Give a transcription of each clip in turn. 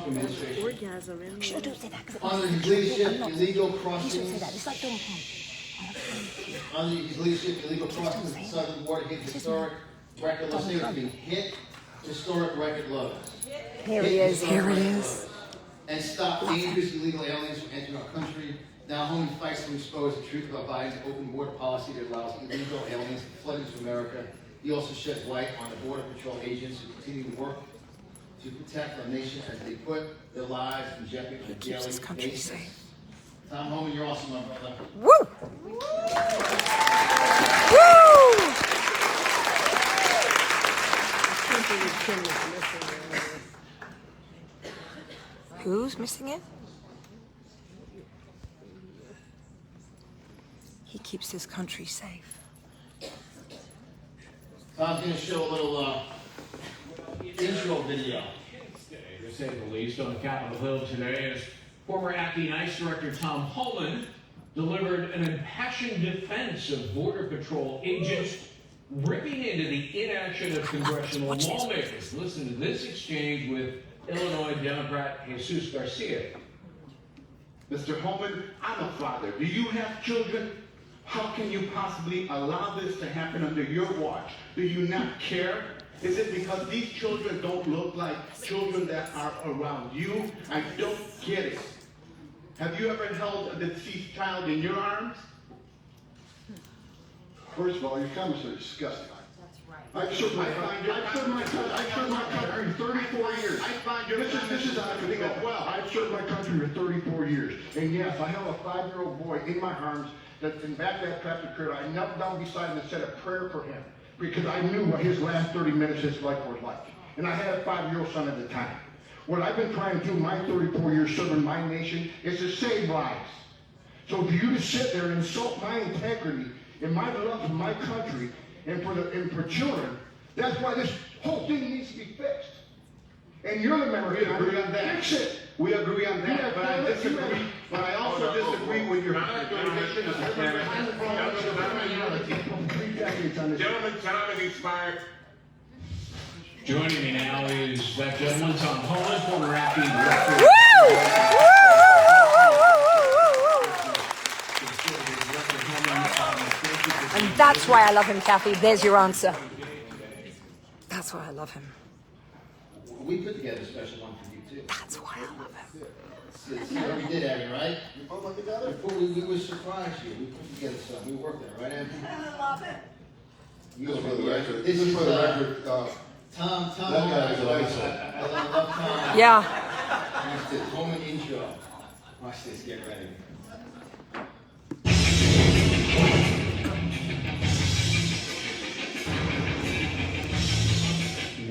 Trump administration. Orgasm in Shh, don't say that. Under his leadership, illegal Please don't say that. crossings. It's like Donald Trump. Under his leadership, illegal crossings of the southern border hit historic record lows. They have been hit historic record lows. Here he is. Here it is. And stop dangerous illegal aliens from entering our country. Now Homan fights to expose the truth about Biden's open border policy that allows illegal aliens to flood into America. He also sheds light on the Border Patrol agents who continue to work to protect our nation as they put their lives in jeopardy on a daily basis. Tom Homan, you're awesome, my brother. Woo! Woo! Who's missing it? He keeps his country safe. Tom's going to show a little intro video. To say the least, on Capitol Hill today, as former acting ICE Director Tom Homan delivered an impassioned defense of Border Patrol agents ripping into the inaction of congressional lawmakers. Listen to this exchange with Illinois Democrat Jesus Garcia. Mr. Homan, I'm a father. Do you have children? How can you possibly allow this to happen under your watch? Do you not care? Is it because these children don't look like children that are around you? I don't get it. Have you ever held a deceased child in your arms? First of all, your comments are disgusting. I've served my country for 34 years. This is how I think as well. I've served my country for 34 years. And yes, I held a 5-year-old boy in my arms that in back that traffic occurred. I knelt down beside him and said a prayer for him because I knew what his last 30 minutes of his life was like. And I had a 5-year-old son at the time. What I've been trying to do my 34 years serving my nation is to save lives. So for you to sit there and insult my integrity and my love for my country and for children, that's why this whole thing needs to be fixed. And you're the member. We agree on that. Fix it. We agree on that, but I disagree. But I also disagree with your position of Gentlemen, time expired. Joining me now is that gentleman, Tom Homan, former acting director. And that's why I love him, Kathy. There's your answer. That's why I love him. We put together a special one for you, too. That's why I love him. See what we did, Abby, right? Before we would surprise you. We put together something. We worked on it, right, Abby? I love it. You Just for the record, This is for the record, Tom. that guy is awesome. I love Tom. Yeah. That's the Homan intro. Watch this. Get ready.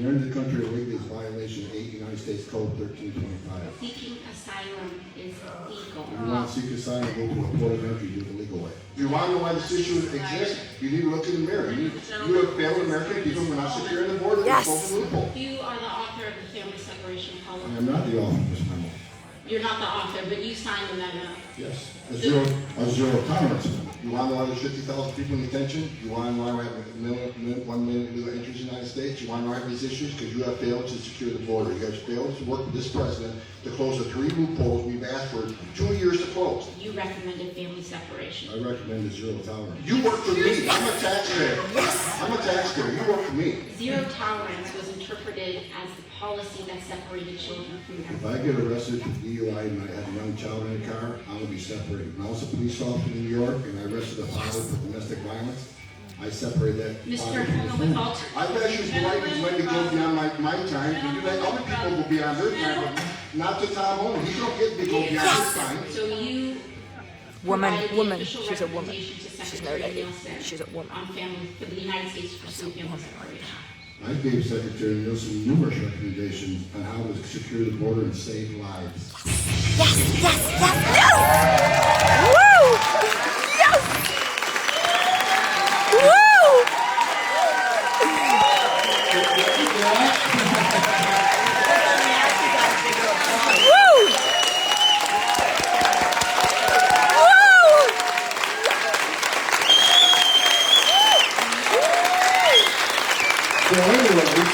You're in the country illegally is violation of 8 United States Code 1325. Seeking asylum is legal. If you want to seek asylum, go to a port of entry, do it the legal way. If you want to know why this issue exists, you need to look in the mirror. You have failed American people. We're not securing the border. Yes. We're supposed to loophole. You are the author of the family separation I policy. am not the author of this memo. You're not the author, but you signed the memo. Yes. A zero tolerance. You want to know why there's 50,000 people in detention? You want to know why we have 1 million illegal entries in the United States? You want to know why we have these issues? Because you have failed to secure the border. You guys failed to work with this president to close the 3 loopholes we've asked for 2 years to close. You recommended family separation. I recommend a zero tolerance. You work for me. I'm a taxpayer. I'm a taxpayer. You work for me. Zero tolerance was interpreted as the policy that separated children from If their I get arrested for DUI and I have a young child in the car, I'm going to be separated. When I was a police officer in New York and I arrested a father for domestic violence, I separated that. Mr. Homan, with all I bet you polite is going to go beyond my time. You let other people go beyond their time, but not to Tom Homan. He don't get to go beyond his time. So you Woman. official She's a woman. representation to She's no Secretary lady. Nielsen She's a woman. on family for the United States to pursue family separation. I gave Secretary Nielsen numerous recommendations on how to secure the border and save lives. Yes, yes, yes, yes! Woo! Yes! Woo! Woo! So anyways,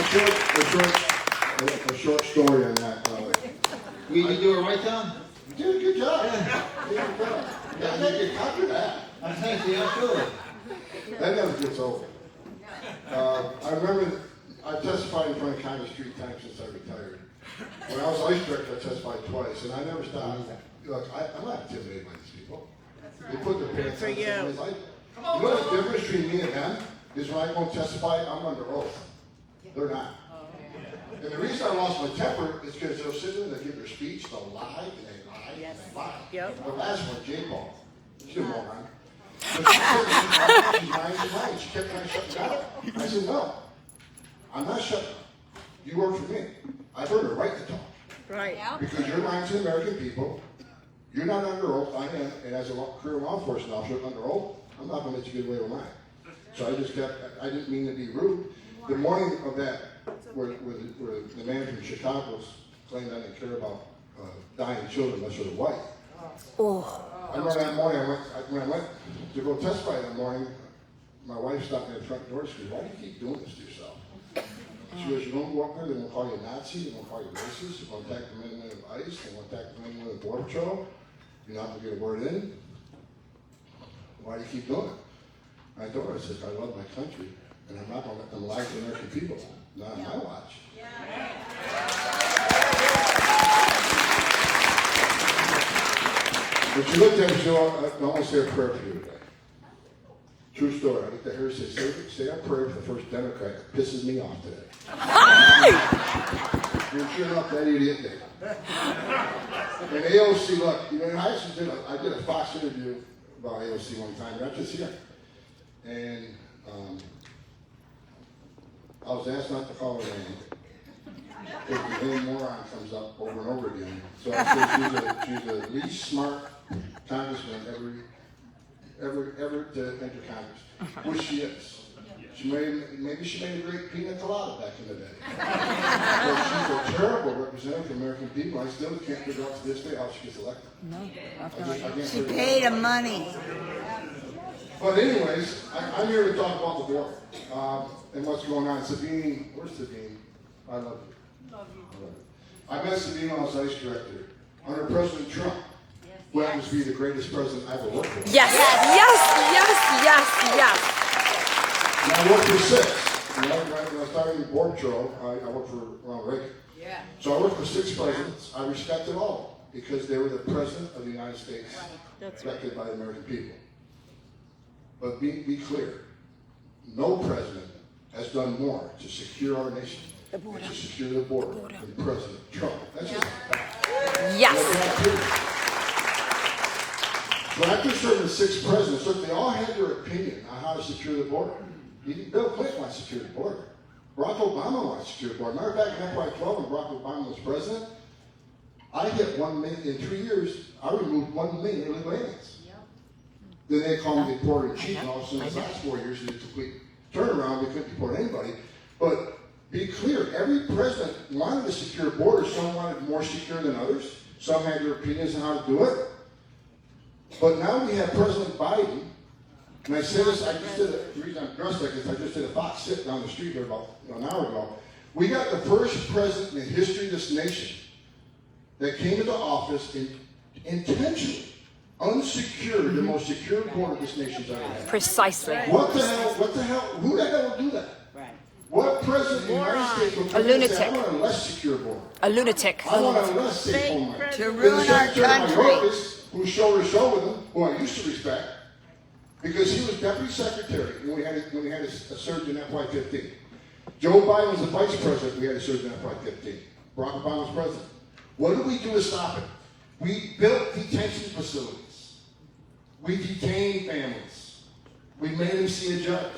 A short story on that. You do it right, Tom? You did a good job. You did a good job. Yeah, you can copy that. Thank you, absolutely. That never gets old. I remember I testified in front of Congress 3 times since I retired. When I was ice director, I testified twice, and I never stopped. Look, I'm not intimidated by these people. They put their pants on. You know the difference between me and them is when I go and testify, I'm under oath. They're not. And the reason I lost my temper is because they'll sit there and they give their speech, they'll lie, and they lie, and they lie. Yep. The last one, J. Paul, she's a moron. But she said, she's lying. She kept trying to shut me down. I said, no, I'm not shutting up. You work for me. I've earned a right to talk. Right. Because you're lying to the American people. You're not under oath. I am, and as a career law enforcement officer under oath, I'm not going to let you get away with mine. So I just kept, I didn't mean to be rude. The morning of that, where the manager in Chicago claimed I didn't care about dying children unless they're white. Oh. I remember that morning, when I went to go testify that morning, my wife stopped me at the front door. She goes, why do you keep doing this to yourself? She goes, you don't go up there, they're going to call you a Nazi, they're going to call you racist, they're going to attack the men and women of ICE, they're going to attack the men and women of the Border Patrol. You're not going to get a word in. Why do you keep doing it? I told her, I said, I love my country, and I'm not going to let them lie to the American people. Not on my watch. But she looked at me, she said, I want to say a prayer for you today. True story. I looked at her and said, say a prayer for the first Democrat that pisses me off today. You're sure enough that idiot did. And AOC, look, you know, I did a Fox interview about AOC one time, not just here. And I was asked not to call her name. Because the name moron comes up over and over again. So I said she's the least smart congressman ever to enter Congress, which she is. Maybe she made a great pina colada back in the day. But she's a terrible representative for American people. I still can't figure out to this day how she gets elected. No, she paid him money. But anyways, I'm here to talk about the border and what's going on. Sabine, where's Sabine? I love you. I met Sabine when I was ICE director under President Trump, who happens to be the greatest president I ever worked for. Yes, yes. And I worked for 6. When I started in Border Patrol, I worked for Ronald Reagan. Yeah. So I worked for 6 presidents. I respected all because they were the president of the United States, elected by the American people. But be clear, no president has done more to secure our nation and to secure the border than President Trump. That's just a fact. Yes. But after serving 6 presidents, look, they all had their opinion on how to secure the border. Bill Clinton wanted to secure the border. Barack Obama wanted to secure the border. Matter of fact, in FY12, when Barack Obama was president, I hit 1 million, in 3 years, I removed 1 million illegal aliens. Then they called me the reporter-in-chief, and all of a sudden, the last 4 years, did a complete turnaround. They couldn't deport anybody. But be clear, every president wanted to secure borders. Some wanted it more secure than others. Some had their opinions on how to do it. But now we have President Biden, and I say this, the reason I'm dressed like this, I just did a Fox sit down the street here about an hour ago. We got the first president in the history of this nation that came into office and intentionally unsecured the most secure border this nation's ever had. Precisely. What the hell, who the hell would do that? Right. What president in the United States would say, I want a less secure border? A lunatic. I want a less safe homeland. To ruin our country. Who shoulder to shoulder with him, who I used to respect, because he was deputy secretary when we had a surge in FY15. Joe Biden was the vice president. We had a surge in FY15. Barack Obama was president. What did we do to stop it? We built detention facilities. We detained families. We made them see a judge.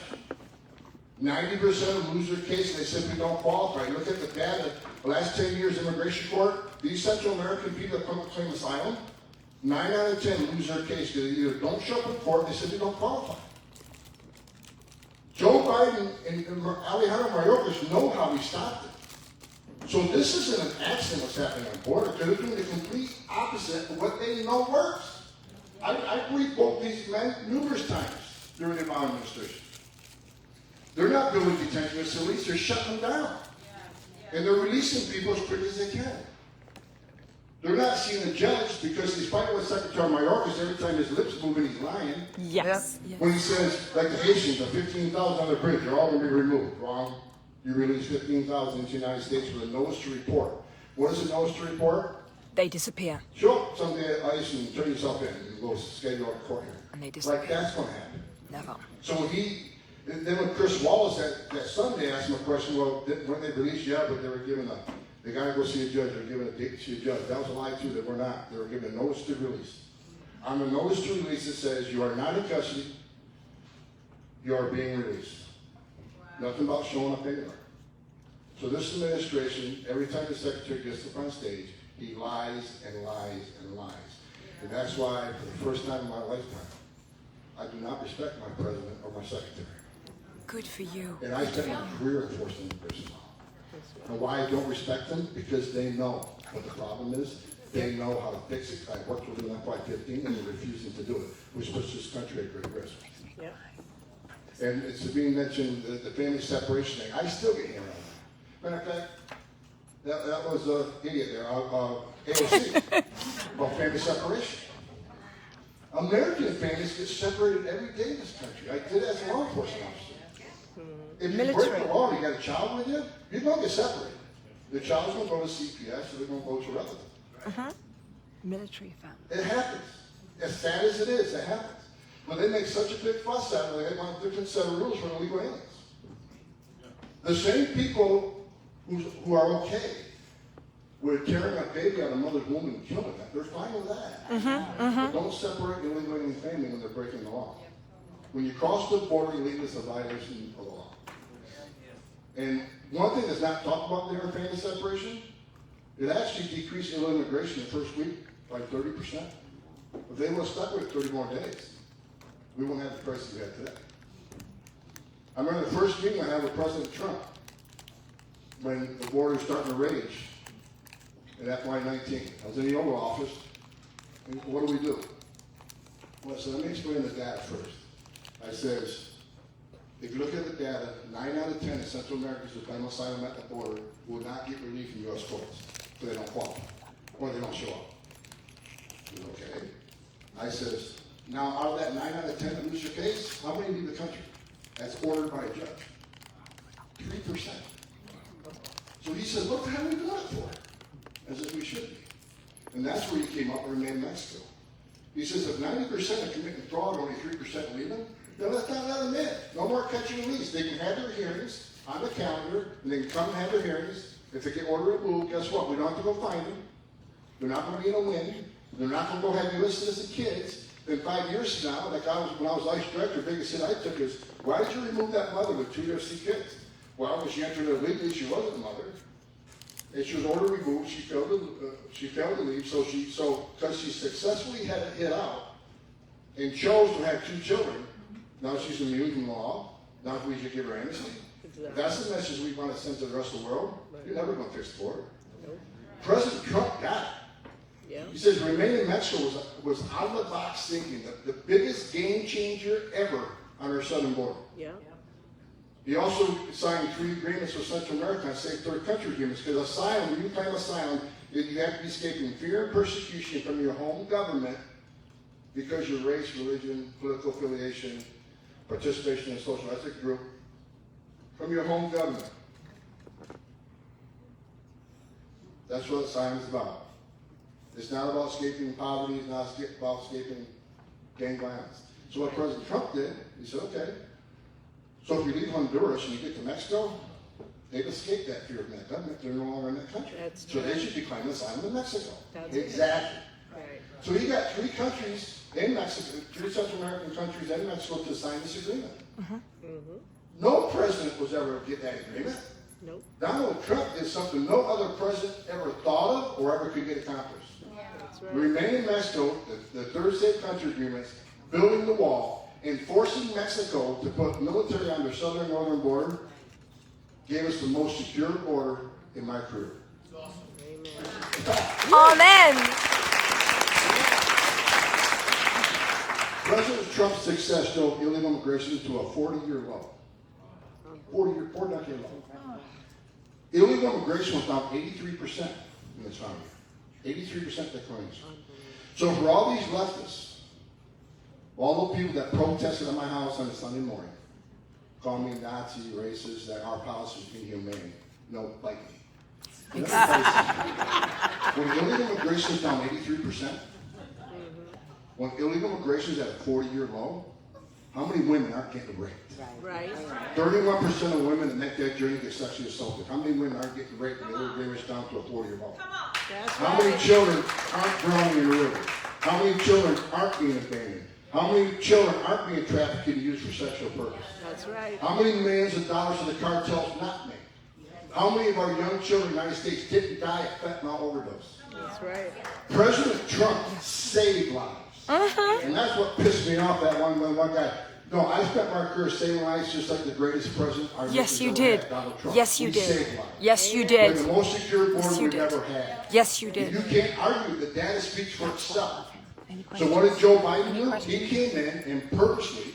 90% of them lose their case and they simply don't qualify. Look at the data. The last 10 years immigration court, these Central American people that come to claim asylum, 9 out of 10 lose their case because they either don't show up in court, they simply don't qualify. Joe Biden and Alejandro Mayorkas know how we stopped it. So this isn't an accident what's happening on border. They're doing the complete opposite of what they know works. I briefed both these men numerous times during the Obama administration. They're not building detention facilities, they're shutting them down. And they're releasing people as quick as they can. They're not seeing a judge because he's fighting with Secretary Mayorkas every time his lips move and he's lying. Yes. Yes. When he says, like the Haitians, the 15,000 on the bridge, they're all going to be removed. Wrong. You release 15,000 into the United States with a notice to report. What is a notice to report? They disappear. Show up someday at ICE and turn yourself in and go schedule a court hearing. And they disappear. Like that's going to happen. Never. So then when Chris Wallace that Sunday asked him a question, well, when they released, yeah, but they were given they got to go see a judge, they're given a date to see a judge. That was a lie too, they were not. They were given a notice to release. On the notice to release, it says you are not in custody, you are being released. Wow. Nothing about showing up anywhere. So this administration, every time the secretary gets up on stage, he lies and lies and lies. And that's why, for the first time in my lifetime, I do not respect my president or my secretary. Good for you. And I spent my career enforcing immigration law. And why I don't respect them? Because they know what the problem is. They know how to fix it. I worked with them in FY15 and they're refusing to do it, which puts this country at great risk. Yeah. And it's being mentioned, the family separation thing. I still get hammered on that. Matter of fact, that was an idiot there, AOC, about family separation. American families get separated every day in this country. I did as a law enforcement officer. If you break the law and you got a child with you, you're going to get separated. The child's going to go to CPS or they're going to go to a relative. Military family. It happens. As sad as it is, it happens. But they make such a big fuss out of it, they want a different set of rules for illegal aliens. The same people who are okay with tearing a baby out of a mother's womb and killing it, they're fine with that. But don't separate the illegal alien family when they're breaking the law. When you cross the border illegally, it's a violation of the law. And one thing that's not talked about there in family separation, it actually decreased illegal immigration the first week by 30%. If they would have stuck with it 30 more days, we wouldn't have the crisis we have today. I remember the first meeting I had with President Trump when the border was starting to rage in FY19. I was in the Oval Office, and what do? Well, so let me explain the data first. I says, if you look at the data, 9 out of 10 in Central Americans who claim asylum at the border will not get relief in U.S. courts, so they don't qualify, or they don't show up. Okay. I says, now out of that 9 out of 10 that lose your case, how many leave the country? That's ordered by a judge. 3%. So he says, what the hell are we doing it for? As if we should be. And that's where he came up and remained in Mexico. He says, if 90% are committing fraud, only 3% leaving, then let's not let them in. No more catch and release. They can have their hearings on the calendar, and they can come and have their hearings. If they get order removed, guess what? We don't have to go find them. They're not going to be in a win. They're not going to go have you listed as the kids. Then 5 years from now, like when I was ICE director, the biggest hit I took is, why did you remove that mother with 2 UFC kids? Well, when she entered illegally, she wasn't a mother. And she was ordered removed. She failed to leave. So because she successfully had it hit out and chose to have 2 children, now she's immune from law. Now we should give her amnesty. Exactly. That's the message we want to send to the rest of the world. Right. You're never going to fix the border. Nope. President Trump got it. Yeah. He says remain in Mexico was out of the box thinking, the biggest game changer ever on our southern border. Yeah. He also signed 3 agreements with Central America on safe third country agreements, because asylum, when you claim asylum, you have to be escaping fear and persecution from your home government because your race, religion, political affiliation, participation in a social ethnic group, from your home government. That's what asylum is about. It's not about escaping poverty, it's not about escaping gang violence. So what President Trump did, he said, okay, so if you leave Honduras and you get to Mexico, they've escaped that fear of that government. They're no longer in that country. So they should be claiming asylum in Mexico. Exactly. Right. So he got 3 countries in Mexico, 3 Central American countries in Mexico to sign this agreement. No president was ever to get that agreement. Nope. Donald Trump did something no other president ever thought of or ever could get accomplished. Yeah. That's right. Remain in Mexico, the third safe country agreements, building the wall, enforcing Mexico to put military on their southern and northern border, gave us the most secure border in my career. Amen. President Trump's success drove illegal immigration to a 40-year low. 40-decade low. Illegal immigration was down 83% in this time. 83% declines. So for all these leftists, all the people that protested at my house on a Sunday morning, call me Nazi, racist, that our policy is inhumane. No, like me. When illegal immigration is down 83%, when illegal immigration is at a 40-year low, how many women aren't getting raped? Right. 31% of women that make that journey get sexually assaulted. How many women aren't getting raped when illegal immigration is down to a 40-year low? How many children aren't drowning in the river? How many children aren't being abandoned? How many children aren't being trafficked and used for sexual purposes? That's right. How many millions of dollars are the cartels not making? How many of our young children in the United States didn't die of fentanyl overdose? That's right. President Trump saved lives. And that's what pissed me off, that one guy. No, I spent my career saving lives just like the greatest president our Yes, you nation ever did. had, Donald Trump. Yes, you We did. saved lives. Yes, you We're did. the most secure border Yes, you we've did. ever had. Yes, you You did. can't argue. The data speaks for itself. So what did Joe Biden do? He came in and purposely,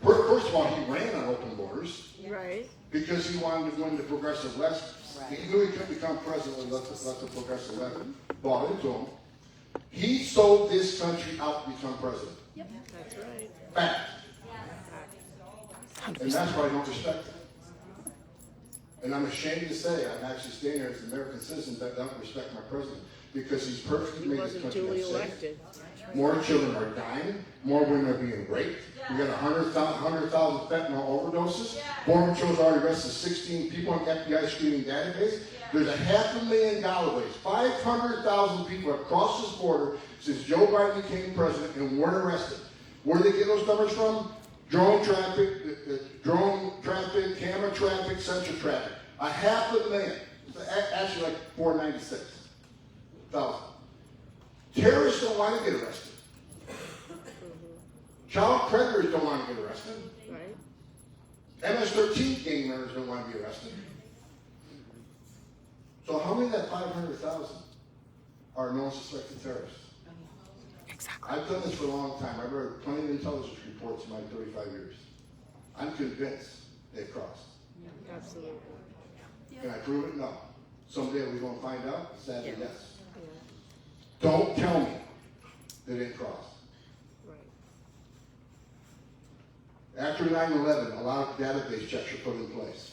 first of all, he ran on open borders Right. because he wanted to win the progressive left. He knew he couldn't become president unless the progressive left bought into him. He sold this country out to become president. That's right. Fact. And that's why I don't respect him. And I'm ashamed to say I'm actually standing here as an American citizen that don't respect my president because he's perfectly made this country unsafe. More children are dying. More women are being raped. We got 100,000 fentanyl overdoses. Border Patrol's already arrested 16 people on the FBI screening database. There's a $500,000 database. 500,000 people have crossed this border since Joe Biden became president and weren't arrested. Where do they get those numbers from? Drone traffic, camera traffic, sensor traffic. 500,000. Actually like 496,000. Terrorists don't want to get arrested. Child predators don't want to get arrested. Right. MS-13 gang members don't want to be arrested. So how many of that 500,000 are known suspected terrorists? Exactly. I've done this for a long time. I've read plenty of intelligence reports in my 35 years. I'm convinced they've crossed. Absolutely. Can I prove it? No. Someday we're going to find out. Sadly, yes. Don't tell me they didn't cross. Right. After 9/11, a lot of database checks were put in place.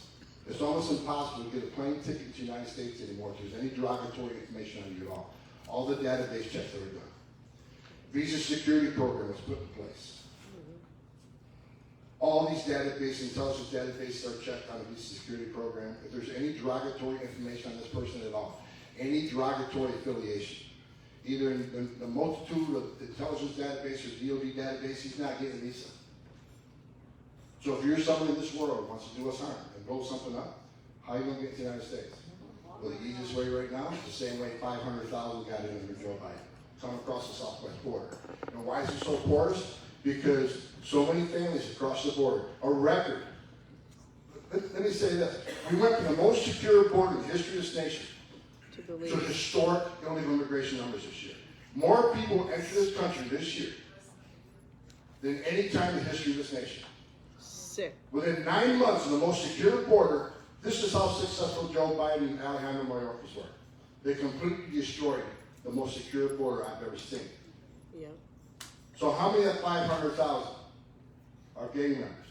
It's almost impossible to get a plane ticket to the United States anymore if there's any derogatory information on you at all. All the database checks that were done. Visa security program was put in place. All these intelligence databases are checked on the visa security program. If there's any derogatory information on this person at all, any derogatory affiliation, either in the multitude of intelligence database or DOD database, he's not getting a visa. So if you're someone in this world who wants to do us harm and blow something up, how are you going to get to the United States? Well, the easiest way right now is the same way 500,000 got in under Joe Biden, coming across the southwest border. And why is it so porous? Because so many families across the border, a record. Let me say this. We went from the most secure border in the history of this nation to historic illegal immigration numbers this year. More people entered this country this year than any time in the history of this nation. Sick. Within 9 months of the most secure border, this is how successful Joe Biden and Alejandro Mayorkas were. They completely destroyed the most secure border I've ever seen. Yeah. So how many of that 500,000 are gang members?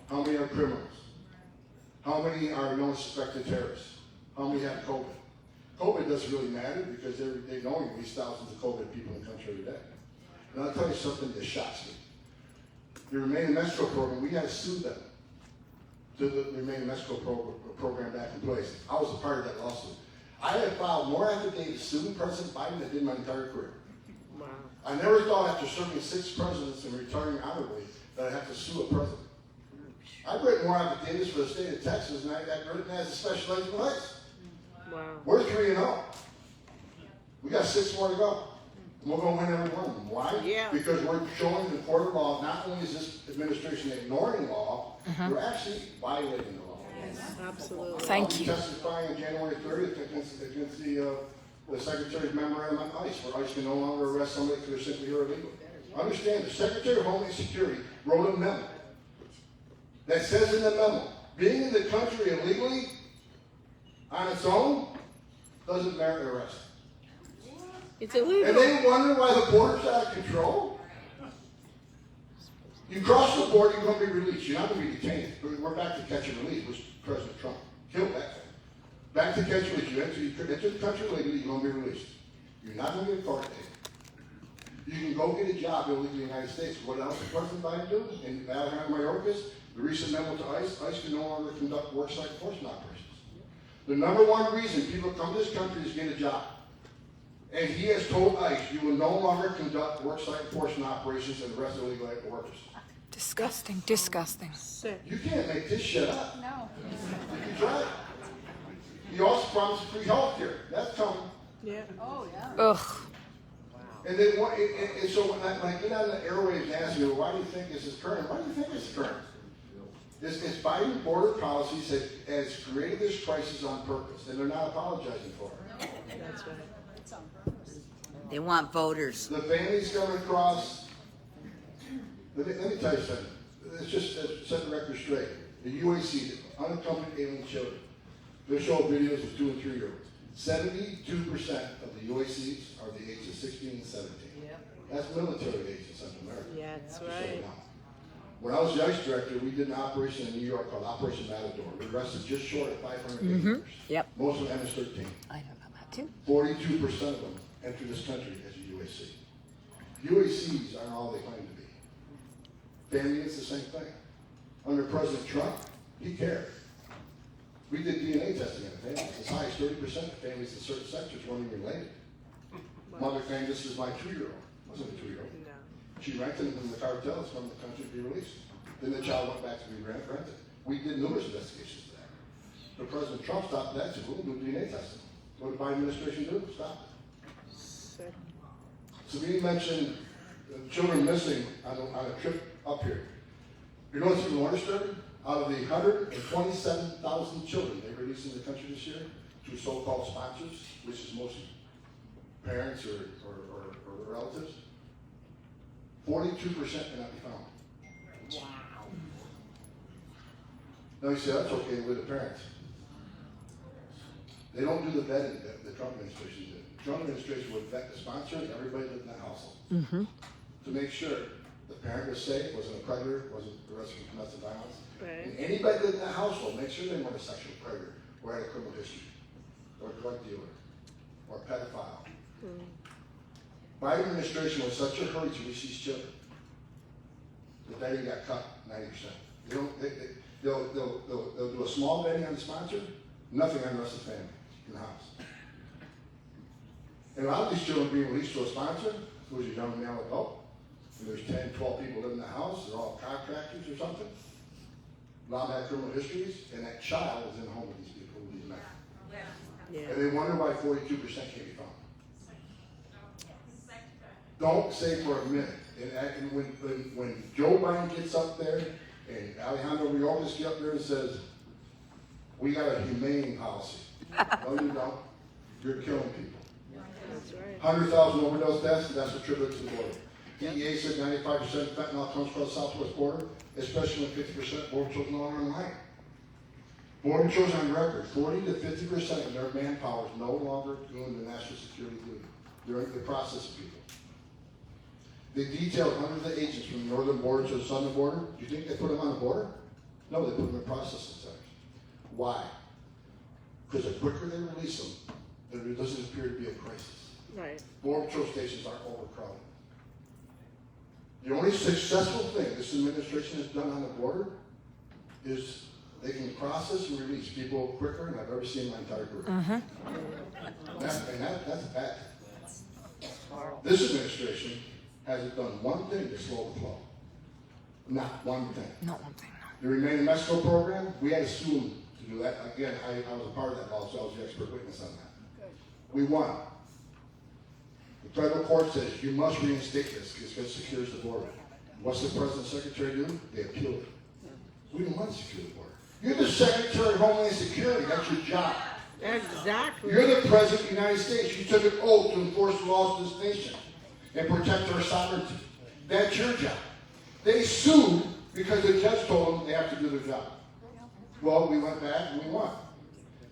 How many are criminals? How many are known suspected terrorists? How many have COVID? COVID doesn't really matter because they know at least thousands of COVID people in the country every day. And I'll tell you something that shocks me. The Remain in Mexico program, we had to sue them to the Remain in Mexico program back in place. I was a part of that lawsuit. I have filed more affidavits suing President Biden than I did my entire career. Wow. I never thought after serving 6 presidents and retiring honorably that I'd have to sue a president. I've written more affidavits for the state of Texas than I've written as a special agent of ICE. Wow. We're 3-0. We got 6 more to go. And we're going to win every one of them. Why? Yeah. Because we're showing in the court of law, not only is this administration ignoring law, we're actually violating the law. Absolutely. Thank I'll be testifying on January 30th against the Secretary's memorandum on ICE, where ICE can no longer arrest somebody because they're simply here illegally. Understand, the Secretary of Homeland Security wrote a memo that says in the memo, being in the country illegally on its own doesn't merit arrest. It's illegal. And they wonder why the border's out of control? You cross the border, you're going to be released. You're not going to be detained. But we're back to catch and release, which President Trump killed that thing. Back to catch and release. You enter the country illegally, you're going to be released. You're not going to get a court date. You can go get a job illegally in the United States. What else did President Biden do? In Alejandro Mayorkas, the recent memo to ICE can no longer conduct worksite enforcement operations. The number one reason people come to this country is to get a job. And he has told ICE, you will no longer conduct worksite enforcement operations and arrest illegal workers. Disgusting, disgusting. You can't make this shit up. No. You can try it. He also promised free health care. That's coming. Yeah. Oh, yeah. Ugh. And they want, and so when I get on the airwaves and ask you, why do you think this is current? Why do you think it's current? It's Biden border policies that has created this crisis on purpose, and they're not apologizing for it. That's right. They want voters. The families coming across. Let me tell you something. Let's just set the record straight. The UAC, the unaccompanied alien children, they show videos of 2 and 3 year olds. 72% of the UACs are the ages of 16 and 17. Yep. That's military age in Central America. Yeah, that's Just so you right. know. When I was the ICE director, we did an operation in New York called Operation Matador. We arrested just short of 500 aliens. Yep. Most of them MS-13. I know about that too. 42% of them enter this country as a UAC. UACs aren't all they claim to be. Family, it's the same thing. Under President Trump, he cared. We did DNA testing on families. As high as 30% of families in certain sectors weren't even related. Mother claimed this is my 2-year-old. Wasn't a 2-year-old. No. She rented him from the cartels from the country to be released. Then the child went back to be rented. We did numerous investigations of that. But President Trump stopped that and said, we'll do DNA testing. What did the Biden administration do? Stop it. So we mentioned children missing on a trip up here. You know what's even more disturbing? Out of the 127,000 children they released in the country this year through so-called sponsors, which is mostly parents or relatives, 42% cannot be found. Wow. Now you say, that's okay with the parents. They don't do the vetting that the Trump administration did. The Trump administration would vet the sponsor and everybody lived in that household. To make sure the parent was safe, wasn't a predator, wasn't arrested for domestic violence. Right. And anybody that lived in that household, make sure they weren't a sexual predator or had a criminal history or a drug dealer or a pedophile. Biden administration was in such a hurry to reach these children that vetting got cut 90%. They'll do a small vetting on the sponsor, nothing on the rest of the family in the house. And a lot of these children being released to a sponsor who's a young male adult, and there's 10, 12 people living in the house, they're all contractors or something. A lot of them have criminal histories, and that child is in the home with these people, with these men. Yeah. And they wonder why 42% can't be found. Don't say for a minute, and when Joe Biden gets up there, and Alejandro Mayorkas gets up there and says, we got a humane policy. No, you don't. You're killing people. That's right. 100,000 overdose deaths, that's attributed to the border. DEA said 95% of fentanyl comes across the southwest border, especially when 50% border patrols no longer in line. Border patrols on record, 40 to 50% of their manpower is no longer doing the national security duty. They're in the process of people. They detailed hundreds of agents from the northern border to the southern border. Do you think they put them on the border? No, they put them in processing centers. Why? Because the quicker they release them, there doesn't appear to be a crisis. Right. Border patrol stations aren't overcrowded. The only successful thing this administration has done on the border is they can process and release people quicker than I've ever seen in my entire career. That's a bad thing. This administration hasn't done one thing to slow the flow. Not one thing. Not one thing. The Remain in Mexico program, we had to sue them to do that. Again, I was a part of that also. I was the expert witness on that. We won. The federal court says you must reinstate this because it secures the border. What's the president's secretary do? They appeal it. We don't want to secure the border. You're the Secretary of Homeland Security. That's your job. Exactly. You're the President of the United States. You took an oath to enforce the laws of this nation and protect our sovereignty. That's your job. They sued because the judge told them they have to do their job. Well, we went back and we won.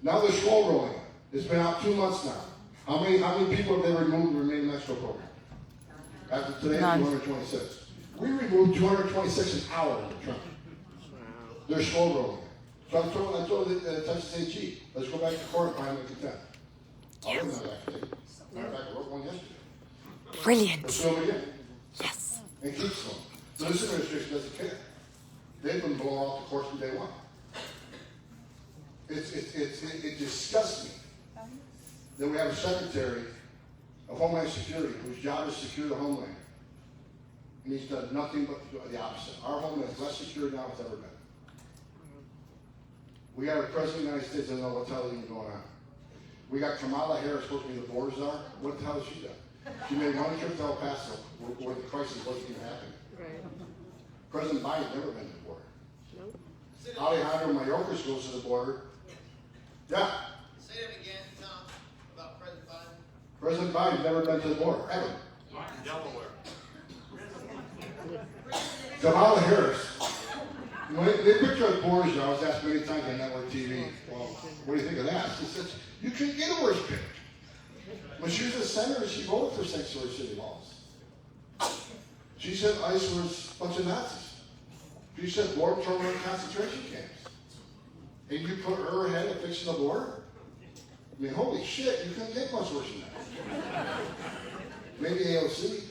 Now they're slow rolling it. It's been out 2 months now. How many people have they removed the Remain Mexico program? After today, None. 226. We removed 226 an hour in the trunk. They're slow rolling it. So I told the Texas AG, let's go back to court and find the contempt. I'll bring that back today. Matter of fact, I wrote one yesterday. Let's Brilliant. do them again. Yes. And keep them. So this administration doesn't care. They've been blowing off the course from day one. It disgusts me. Then we have a secretary of Homeland Security whose job is to secure the homeland. And he's done nothing but the opposite. Our homeland is less secure now than it's ever been. We got a president of the United States that doesn't know what the hell is even going on. We got Kamala Harris supposed to be the border czar. What the hell has she done? She made one trip to El Paso where the crisis wasn't even happening. Right. President Biden's never been to the border. Nope. Alejandro Mayorkas goes to the border. Yeah. Say that again, Tom, about President Biden. President Biden's never been to the border, ever. Delaware. Kamala Harris, when they picked her at borders, I was asked many times on network TV, well, what do you think of that? She said, you couldn't get a worse pick. When she was a senator, she voted for sanctuary city laws. She said ICE was a bunch of Nazis. She said border patrol were in concentration camps. And you put her ahead of fixing the border? I mean, holy shit, you couldn't get much worse than that. Maybe AOC.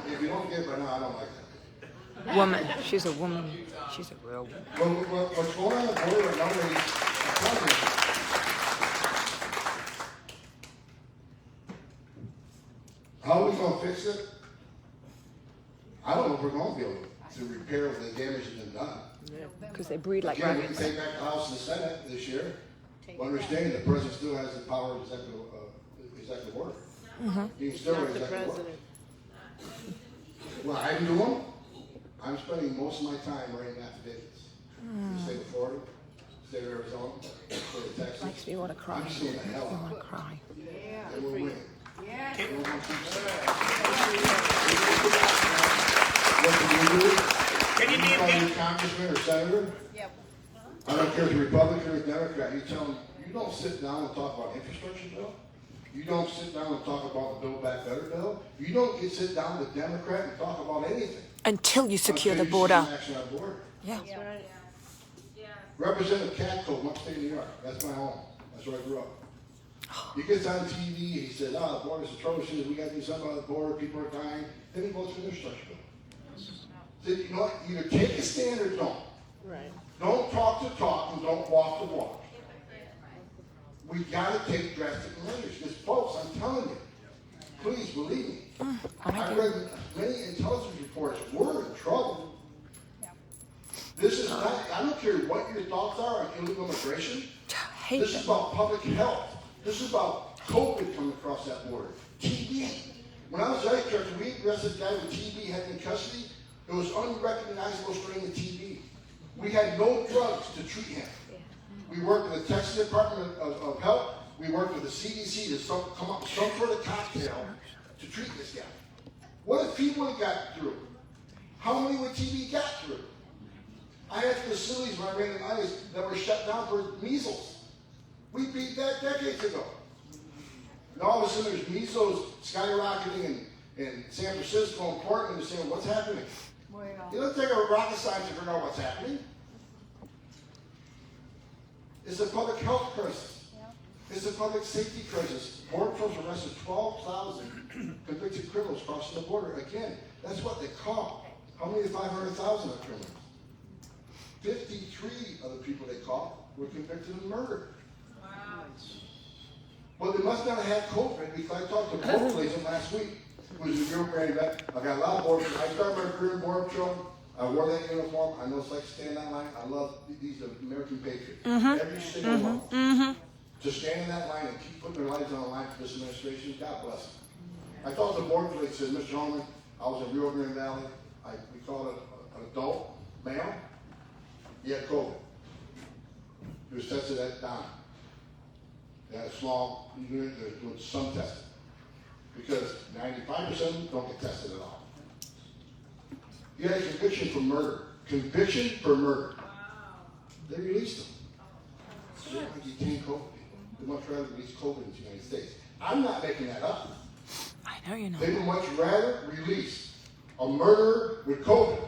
If you don't get it by now, I don't like that. Woman. She's a woman. She's a real woman. What's going on the border right now, ladies, how are we going to fix it? I don't know if we're going to be able to repair the damage that's been done. Because they breed like Again, we can rabbits. take back the House and the Senate this year, but understanding the president still has the power of executive order. He can still Not the executive order. president. What I'm doing, I'm spending most of my time writing affidavits. The state of Florida, state of Arizona, state of Texas. Makes me want to cry. I'm seeing the hell I out want of to it. cry. And we're winning. Yeah. And we're going to keep what can you do? Can you be a congressman or senator? Yep. I don't care if you're Republican or Democrat. You tell them, you don't sit down and talk about infrastructure bill. You don't sit down and talk about the Build Back Better bill. You don't get sit down with a Democrat and talk about anything. Until you secure the Until you see border. some action on the border. Yeah. That's right. Representative Catco, upstate New York. That's my home. That's where I grew up. He gets on TV, he says, the border's atrocious, we got to do something about the border, people are dying. Then he votes for the infrastructure bill. So, you know what? Either take a stand or don't. Right. Don't talk the talk and don't walk the walk. We got to take drastic measures. Because, folks, I'm telling you, please believe me. I've read many intelligence reports. We're in trouble. This is not, I don't care what your thoughts are on illegal immigration. Hate This them. is about public health. This is about COVID coming across that border. TB. When I was vet director, we arrested a guy with TB, had him in custody. It was unrecognizable strain of TB. We had no drugs to treat him. We worked with the Texas Department of Health. We worked with the CDC to come up with some sort of cocktail to treat this guy. What if he would have got through? How many would TB got through? I had facilities when I ran in ICE that were shut down for measles. We beat that decades ago. And all of a sudden there's measles skyrocketing in San Francisco and Portland. They're saying, what's happening? It doesn't take a rocket science to figure out what's happening. It's a public health crisis. It's a public safety crisis. Border Patrol's arrested 12,000 convicted criminals crossing the border. Again, that's what they caught. How many of the 500,000 are criminals? 53 of the people they caught were convicted of murder. Well, they must not have had COVID because I talked to both ladies last week. Who was a real brand vet. I got a lot of border. I started my career in Border Patrol. I wore that uniform. I know it's like standing that line. I love these American patriots. Every single one. To stand in that line and keep putting their lives on the line for this administration, God bless them. I talked to the Border Patrol. They said, Mr. Homan, I was in Rio Grande Valley. We called it an adult male. He had COVID. He was tested at down. They had a small unit that was doing some testing. Because 95% of them don't get tested at all. He had a conviction for murder. Conviction for murder. They released him. they want to detain COVID people. They much rather release COVID in the United States. I'm not making that up. I know you're not. They would much rather release a murderer with COVID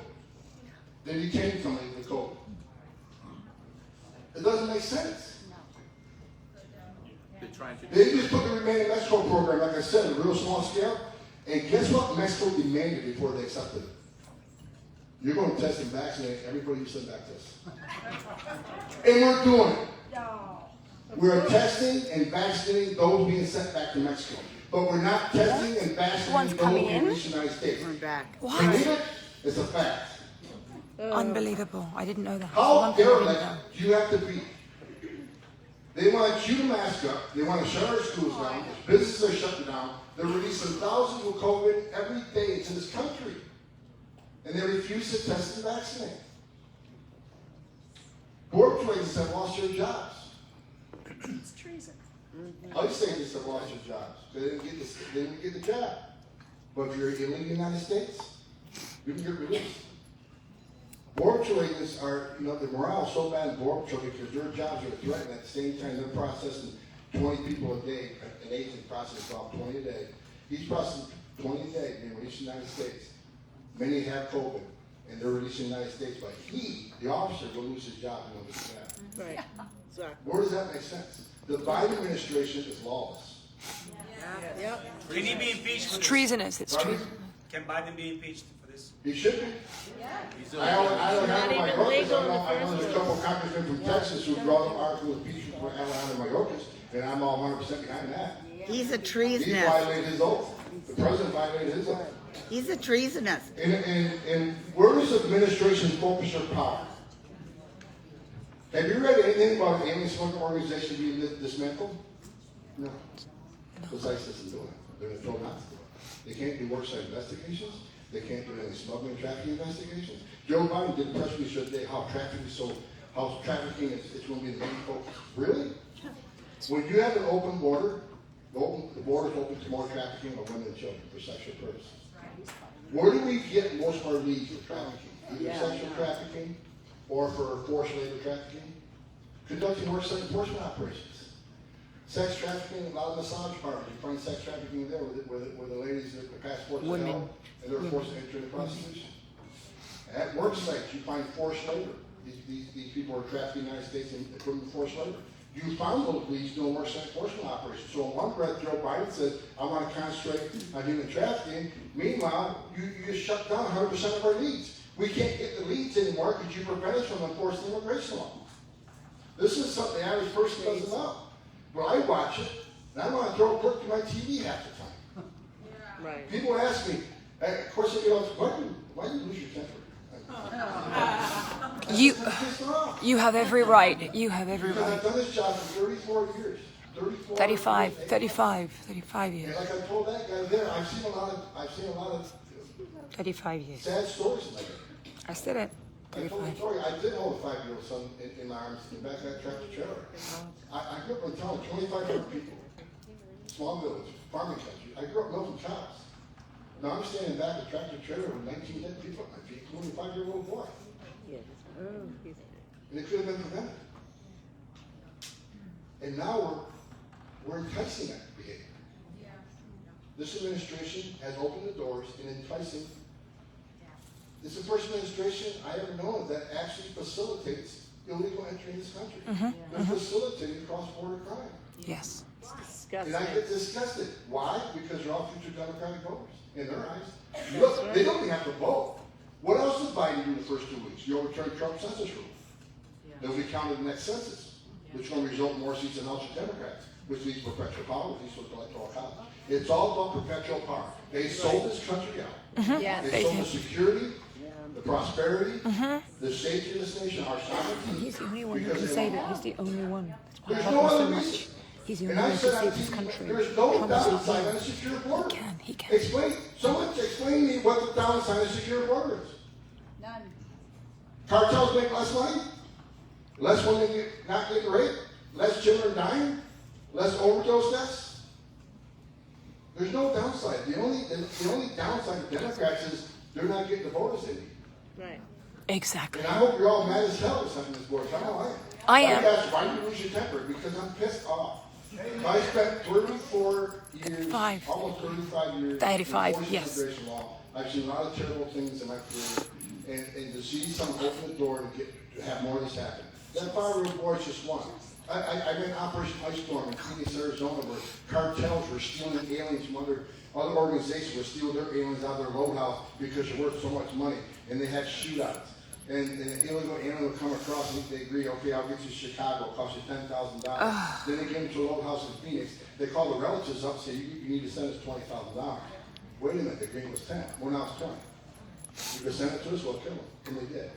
than detain somebody with COVID. It doesn't make sense. They just put the Remain in Mexico program, like I said, at a real small scale. And guess what Mexico demanded before they accepted it? You're going to test and vaccinate everybody you send back to us. And we're doing it. We're testing and vaccinating those being sent back to Mexico. But we're not testing and vaccinating those being released in the United States. We're back. What? Believe it? It's a fact. Unbelievable. I didn't know that. How One thing I didn't know. derelict do you have to be? They want you to mask up. They want to shut our schools down. Businesses are shutting down. They're releasing thousands with COVID every day into this country. And they refuse to test and vaccinate. Border Patrol agents have lost their jobs. It's treason. ICE agents have lost their jobs. They didn't get the job. But if you're illegal in the United States, you can get released. Border Patrol agents are, the morale is so bad in Border Patrol because their jobs are threatened. At the same time, they're processing 20 people a day. An agent processes about 20 a day. He's processing 20 a day being released in the United States. Many have COVID, and they're released in the United States. But he, the officer, will lose his job and will lose that. Right. Exactly. Where does that make sense? The Biden administration is lawless. Yep. Can he be impeached for It's this? treasonous. It's Pardon? treasonous. Can Biden be impeached for this? He should be. I don't have my even Mayorkas. legal in the I know first there's a couple of congressmen from Texas who brought up article of impeachment for Alejandro Mayorkas, and I'm all 100% behind that. He's a He treasonous. violated his oath. The president violated his oath. He's a treasonous. And where is the administration's focus or power? Have you read anything about the alien smuggling organization being dismantled? No. Because ICE isn't doing it. They're going to throw not to do it. They can't do worksite investigations. They can't do any smuggling and trafficking investigations. Joe Biden did a press release the other day how trafficking is going to be the main focus. Really? When you have an open border, the border is open to more trafficking of women and children for sexual purposes. Where do we get most of our leads for trafficking? Either sexual trafficking or for forced labor trafficking? Conducting worksite enforcement operations. Sex trafficking, a lot of massage parlors, you find sex trafficking there where the ladies, their passports are held and they're forced to enter into prostitution. At work sites, you find forced labor. These people are trapped in the United States and put them in forced labor. You found those leads doing worksite enforcement operations. So in one breath, Joe Biden says, I want to concentrate on human trafficking. Meanwhile, you just shut down 100% of our leads. We can't get the leads anymore because you prevent us from enforcing immigration law. This is something the average person doesn't know. But I watch it, and I want to throw a brick to my TV half the time. Right. People ask me, of course, why do you lose your temper? You have every right. You have every Because right. I've done this job for 34 years. 35 years. years. And like I told that guy there, I've seen a lot of 35 years. sad stories like that. I said it. I told the 35. story. I did hold a 5-year-old son in my arms in the back of that tractor trailer. I grew up in a town of 2,500 people, small village, farming country. I grew up milking cows. Now I'm standing back of a tractor trailer with 19 dead people at my feet, including a 5-year-old boy. Yes. Oh, he's And it could have been prevented. And now we're enticing that behavior. This administration has opened the doors in enticing. It's the first administration I ever known that actually facilitates illegal entry in this country. They're facilitating cross-border crime. Yes. disgusting. And I get disgusted. Why? Because they're all future Democratic voters in their eyes. Look, they don't even have to vote. What else did Biden do in the first 2 weeks? You overturn Trump's census rule. They'll be counted in the next census, which is going to result in more seats in House of Democrats, which leads to perpetual power, which leads to electoral college. It's all about perpetual power. They sold this country out. Yes. They sold the security, the prosperity, the safety of this nation, our sovereignty. He's the only one who because can they say want that. He's the only one. That's There's why I no love him so other much. reason. He's the And only I one who said can on save this TV, country. there's no Promise downside he on a secure border. He can. Someone explain to me what the downside of a secure border is. None. Cartels make less money, less women not getting raped, less children dying, less overdose deaths. There's no downside. The only downside of Democrats is they're not getting the voters they need. Right. Exactly. And I hope you're all mad as hell with something this board. I know I am. I am. Why do you lose your temper? Because I'm pissed off. I spent 34 years, 35. almost 35 years. 35, enforcing yes. immigration law. I've seen a lot of terrible things in my career, and to see someone open the door to have more of this happen. That 5-year-old boy just won. I ran Operation Ice Storm in Phoenix, Arizona, where cartels were stealing aliens from other organizations, were stealing their aliens out of their load house because they're worth so much money, and they had shootouts. And an illegal alien would come across and they agree, okay, I'll get you to Chicago, it'll cost you $10,000. Then they get them to a load house in Phoenix. They call the relatives up and say, you need to send us $20,000. Wait a minute, the agreement was 10. Well, now it's 20. You can send it to us, we'll kill them. And they did.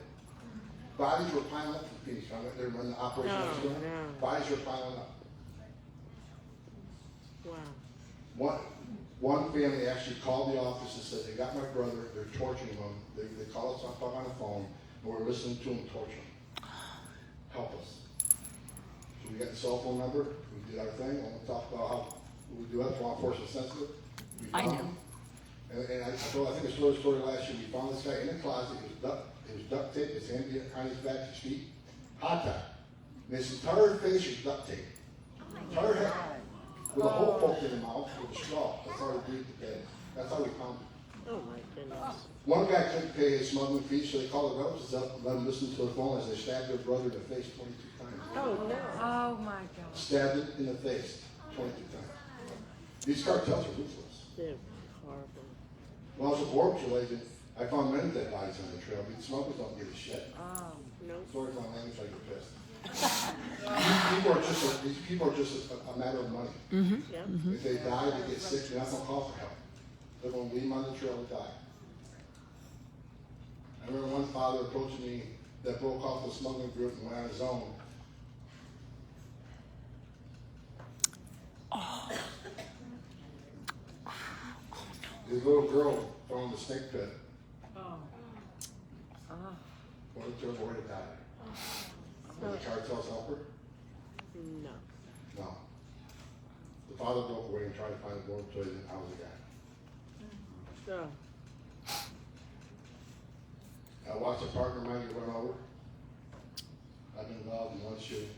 Bodies were piling up in Phoenix. I went there when the operation was going. Bodies were piling up. Wow. One family actually called the office and said, they got my brother, they're torturing him. They call us up on the phone, and we're listening to him torture him. Help us. So we got the cell phone number, we did our thing, and we'll talk about how we do that, law enforcement sensitive. I know. Him. And I told, I think I told a story last year, we found this guy in a closet, it was duct tape, his hand behind his back, his feet, hot top. And his entire face was duct tape. Entire head. With a hole poked in the mouth with a straw. That's how he breathed to bed. That's how we found him. Oh my goodness. One guy couldn't pay his smuggling fees, so they called the relatives up and let them listen to the phone as they stabbed their brother in the face 22 times. Oh no. Oh my God. Stabbed him in the face 22 times. These cartels are ruthless. They're horrible. When I was a border patrol agent, I found many dead bodies on the trail, but smugglers don't give a shit. Oh no. Sorry for my language, I get pissed. These people are just a matter of money. Yeah. If they die, they get sick, they're not going to call for help. They're going to leave them on the trail to die. I remember one father approached me that broke off the smuggling group and went on his own. His little girl fell in the snake pit. Wanted her boy to die. Will the cartels help her? No. No. The father broke away and tried to find a border patrol agent. I was the guy. No. I watched a partner of mine get run over. I've been involved in one shooting.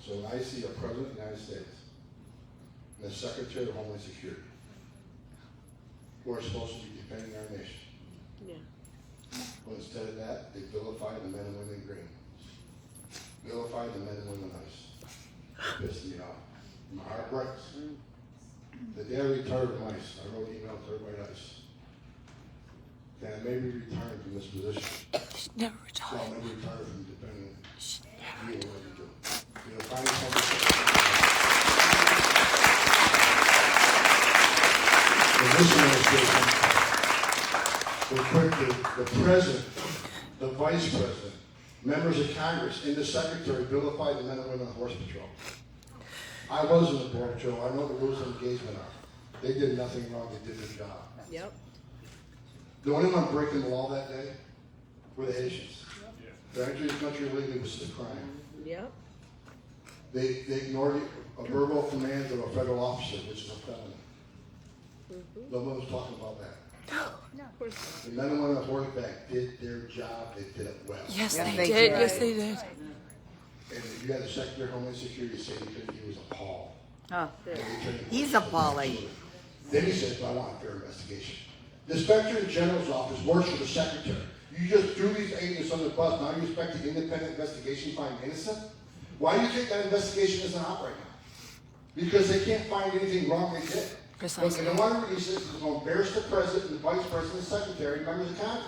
So when I see a president of the United States and the Secretary of Homeland Security who are supposed to be defending our nation, Yeah. but instead of that, they vilify the men and women in green. Vilify the men and women in ice. It pissed me off. My heart breaks. The day I retired from ICE, I wrote an email to everybody at ICE. That I may be retired from this position. She's never So retired. I'll never retire from defending She's never. you and what you do. You'll find something. In this administration, we're quick to the president, the vice president, members of Congress, and the secretary vilify the men and women on Horse Patrol. I was in the Border Patrol. I know the rules of engagement are. They did nothing wrong. They did their job. Yep. The only one breaking the law that day were the Haitians. Their entry to the country illegally was the crime. Yep. They ignored a verbal command of a federal officer, which is a felony. No one was talking about that. Of course not. The men and women on horseback did their job. They did it well. Yes, Yes, they they did. did. Yes, they did. And you had the Secretary of Homeland Security say he was appalled. Oh, And they turned- he's appalling. Then he says, "Well, I want a fair investigation." The Inspector General's office works for the Secretary. You just threw these agents on the bus. Now you expect an independent investigation to find innocent? Why do you think that investigation isn't out right now? Because they can't find anything wrong they did. Precisely. But they don't want to release it. It's going to embarrass the President, the Vice President, the Secretary, and members of Congress.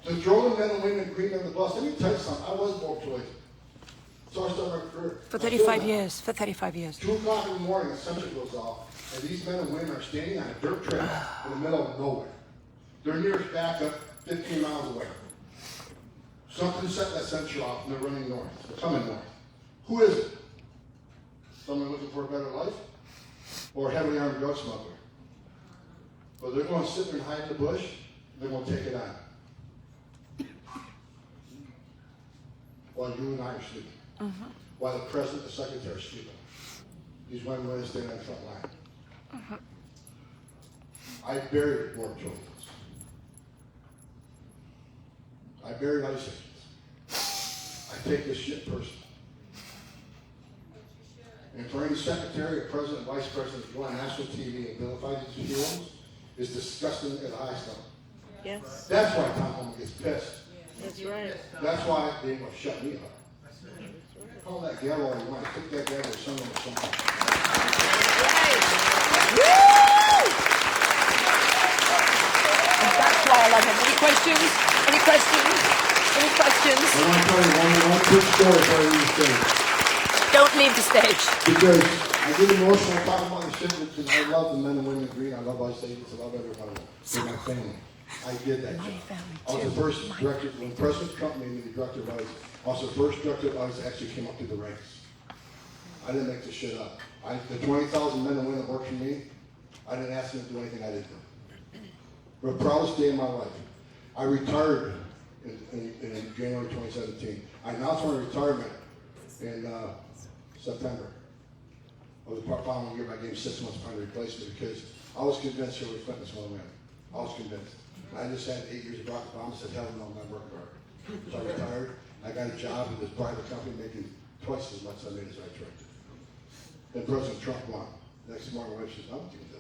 So throw the men and women green on the bus. Let me tell you something. I was border patrol agent. So I started my career. For I'm still 35 not. years. For 35 years. 2 o'clock in the morning, a sensor goes off, and these men and women are standing on a dirt trail in the middle of nowhere. Their nearest backup 15 miles away. Something set that sensor off, and they're running north. They're coming north. Who is it? Someone looking for a better life? Or a heavily armed drug smuggler? But they're going to sit there and hide in the bush, they're going to take it on. While you and I are sleeping. While the President and the Secretary are sleeping. These women want to stand on the front line. I buried border patrol agents. I buried ice agents. I take this shit personal. And for any secretary or president, vice president to go on national TV and vilify these heroes is disgusting at the highest level. Yes, That's why Tom Homan gets pissed. that's right. That's why they ain't gonna shut me up. Call that gal all you want. Take that gal or son or something. That's why I love him. Any questions? Any questions? Any questions? I want to tell you one quick story before I leave the stage. Don't leave the stage. Because I get emotional talking about the shit because I love the men and women in green. I love Ice Agents. I love everybody. They're my family. I did that job. I was the first director, when President Trump made me the director of ICE, I was the first director of ICE that actually came up through the ranks. I didn't make this shit up. The 20,000 men and women that worked for me, I didn't ask them to do anything I didn't do. The proudest day of my life. I retired in January 2017. I announced my retirement in September of the following year. I gave 6 months time to replace me because I was convinced Hillary Clinton was going to win. I was convinced. And I just had 8 years of Barack Obama. Said, hell no, I'm not working hard. So I retired. I got a job in this private company making twice as much as I made as I tried. Then President Trump won. Next morning, my wife says, I'm going to do it.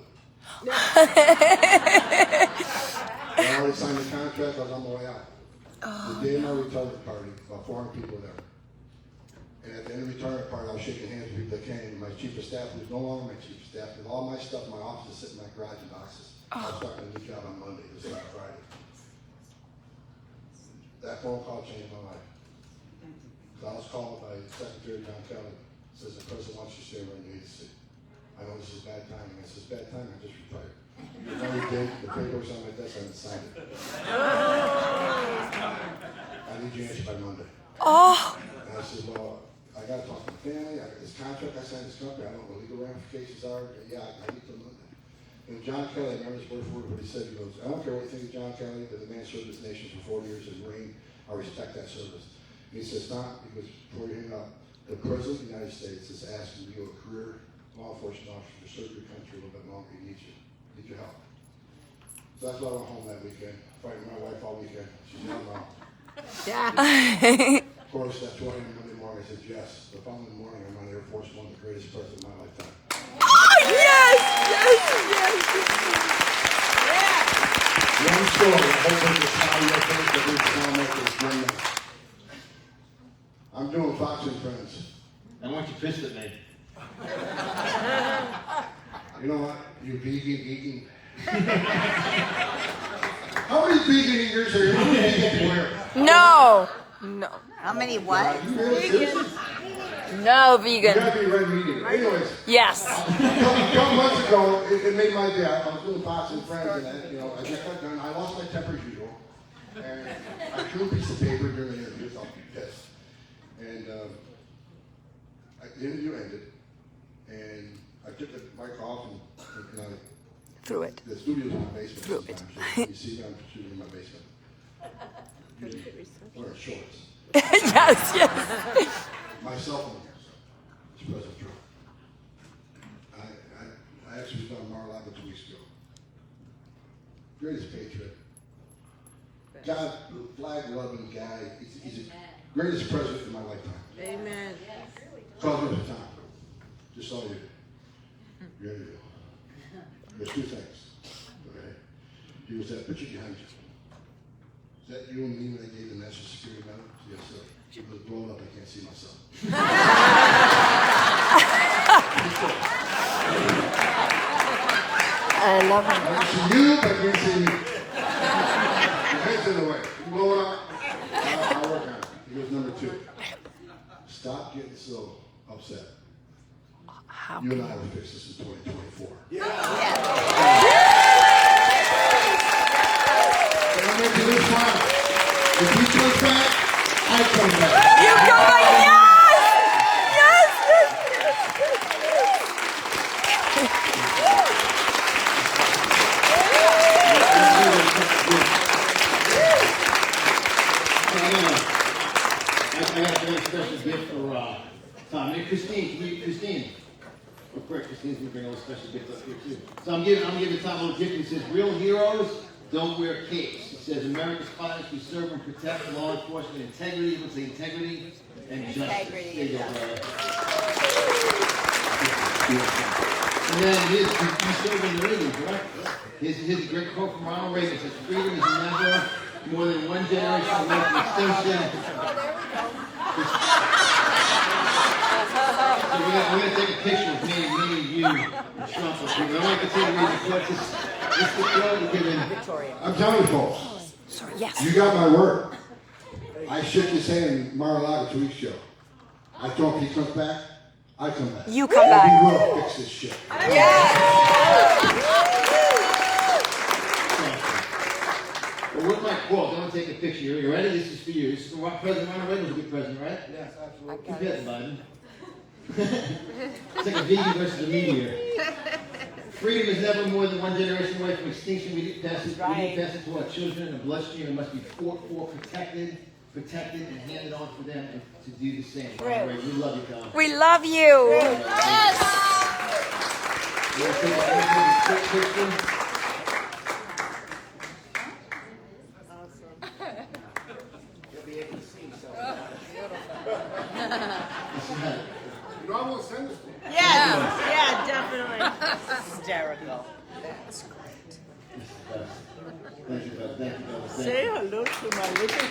I already signed the contract. I was on my way out. The day of my retirement party, about 400 people were there. And at the end of the retirement party, I was shaking hands with people that came. My chief of staff was no longer my chief of staff. And all my stuff in my office is sitting in my garage in boxes. I was starting a new job on Monday. This is not Friday. That phone call changed my life. So I was called by Secretary John Kelly. Says the president wants you to stay where you need to see. I know this is bad timing. I said, bad timing. I just retired. The only date, the paperwork's on my desk. I haven't signed it. I need your answer by Monday. Oh. And I said, well, I got to talk to my family. I got this contract I signed this company. I don't know what the legal ramifications are. Yeah, I need to know that. And John Kelly, I remember his word for word what he said. He goes, I don't care what you think of John Kelly, but the man served this nation for 40 years as a Marine. I respect that service. And he says, Tom, because before you hang up, the President of the United States is asking you, a career law enforcement officer, to serve your country a little bit longer. He needs you. Need your help. So that's why I went home that weekend, fighting my wife all weekend. She's not wrong. Yeah. Of course, that's why Monday morning I said yes. The following morning, I'm on Air Force One, the greatest birth of my lifetime. Yes, yes, yes. One story, I hope it's how you think that we sound like this 1 minute. I'm doing Fox and Friends. I want you pissed at me. You know what? You vegan eating. How many vegan eaters are here? How many vegan where? No. No. How many what? You really serious? No You vegan. gotta be ready to eat it. Anyways, Yes. a couple months ago, it made my day. I was doing Fox and Friends, and I just got done. I lost my temper as usual, and I threw a piece of paper during the interview. So I'm pissed. And the interview ended, and I took the mic off, and I Through it. the studio's in my basement. Through it. Sometimes. You see me, I'm shooting in my basement. Wearing shorts. Yes, yes. My cell phone here, so it's President Trump. I actually was on Mar-a-Lago 2 weeks ago. Greatest patriot. God, flag-loving guy. He's the greatest president in my lifetime. Amen. Calls me the time. Just saw you. Here you go. There's 2 things. Okay. He was that picture behind you. Is that you and me when I gave the national security medal? Yes, sir. It was blown up. I can't see myself. I love him. I can see you, but I can't see me. Your head's in the way. You blow it up. I'll work on it. He goes number 2. Stop getting so upset. How You and I will fix this in 2024. Yeah. And I'm making this smile. If he comes back, I come back. you go like yes! Yes! I got a very special gift for Tom. Hey, Christine. Real quick, Christine's gonna bring a little special gift up here too. So I'm giving Tom a little gift. It says, "Real heroes don't wear capes. It says America's finest, we serve and protect law enforcement integrity. It would say integrity and justice. There you go, brother. And then you serve in the Navy, correct? Here's a great quote from Ronald Reagan. It says, freedom is never more than one generation away from extinction. So we're going to take a picture of me, you, and Trump. I want to continue to read the quote. This is the quote we're given. I'm telling you, folks. Yes. You got my word. I shook his hand in Mar-a-Lago 2 weeks ago. I told him if he comes back, I come back. You come back. We will fix this shit. Well, with my quote, I'm going to take a picture. You ready? This is for you. This is for President Ronald Reagan was a good president, right? Yes, absolutely. You bet, Biden. It's like a vegan versus a meteor. Freedom is never more than one generation away from extinction. We didn't pass it, we didn't pass it to our children in the bloodstream. It must be fought for, protected, and handed on for them and to do the same. Right. We love you, Tom. We love you. Yes. You want to take a quick picture? You'll be able to see yourself. You know, I won't send this to you. Yeah, definitely. Hysterical. That's great. Thank you, brother. Thank you, brother. Thank you. Say hello to my little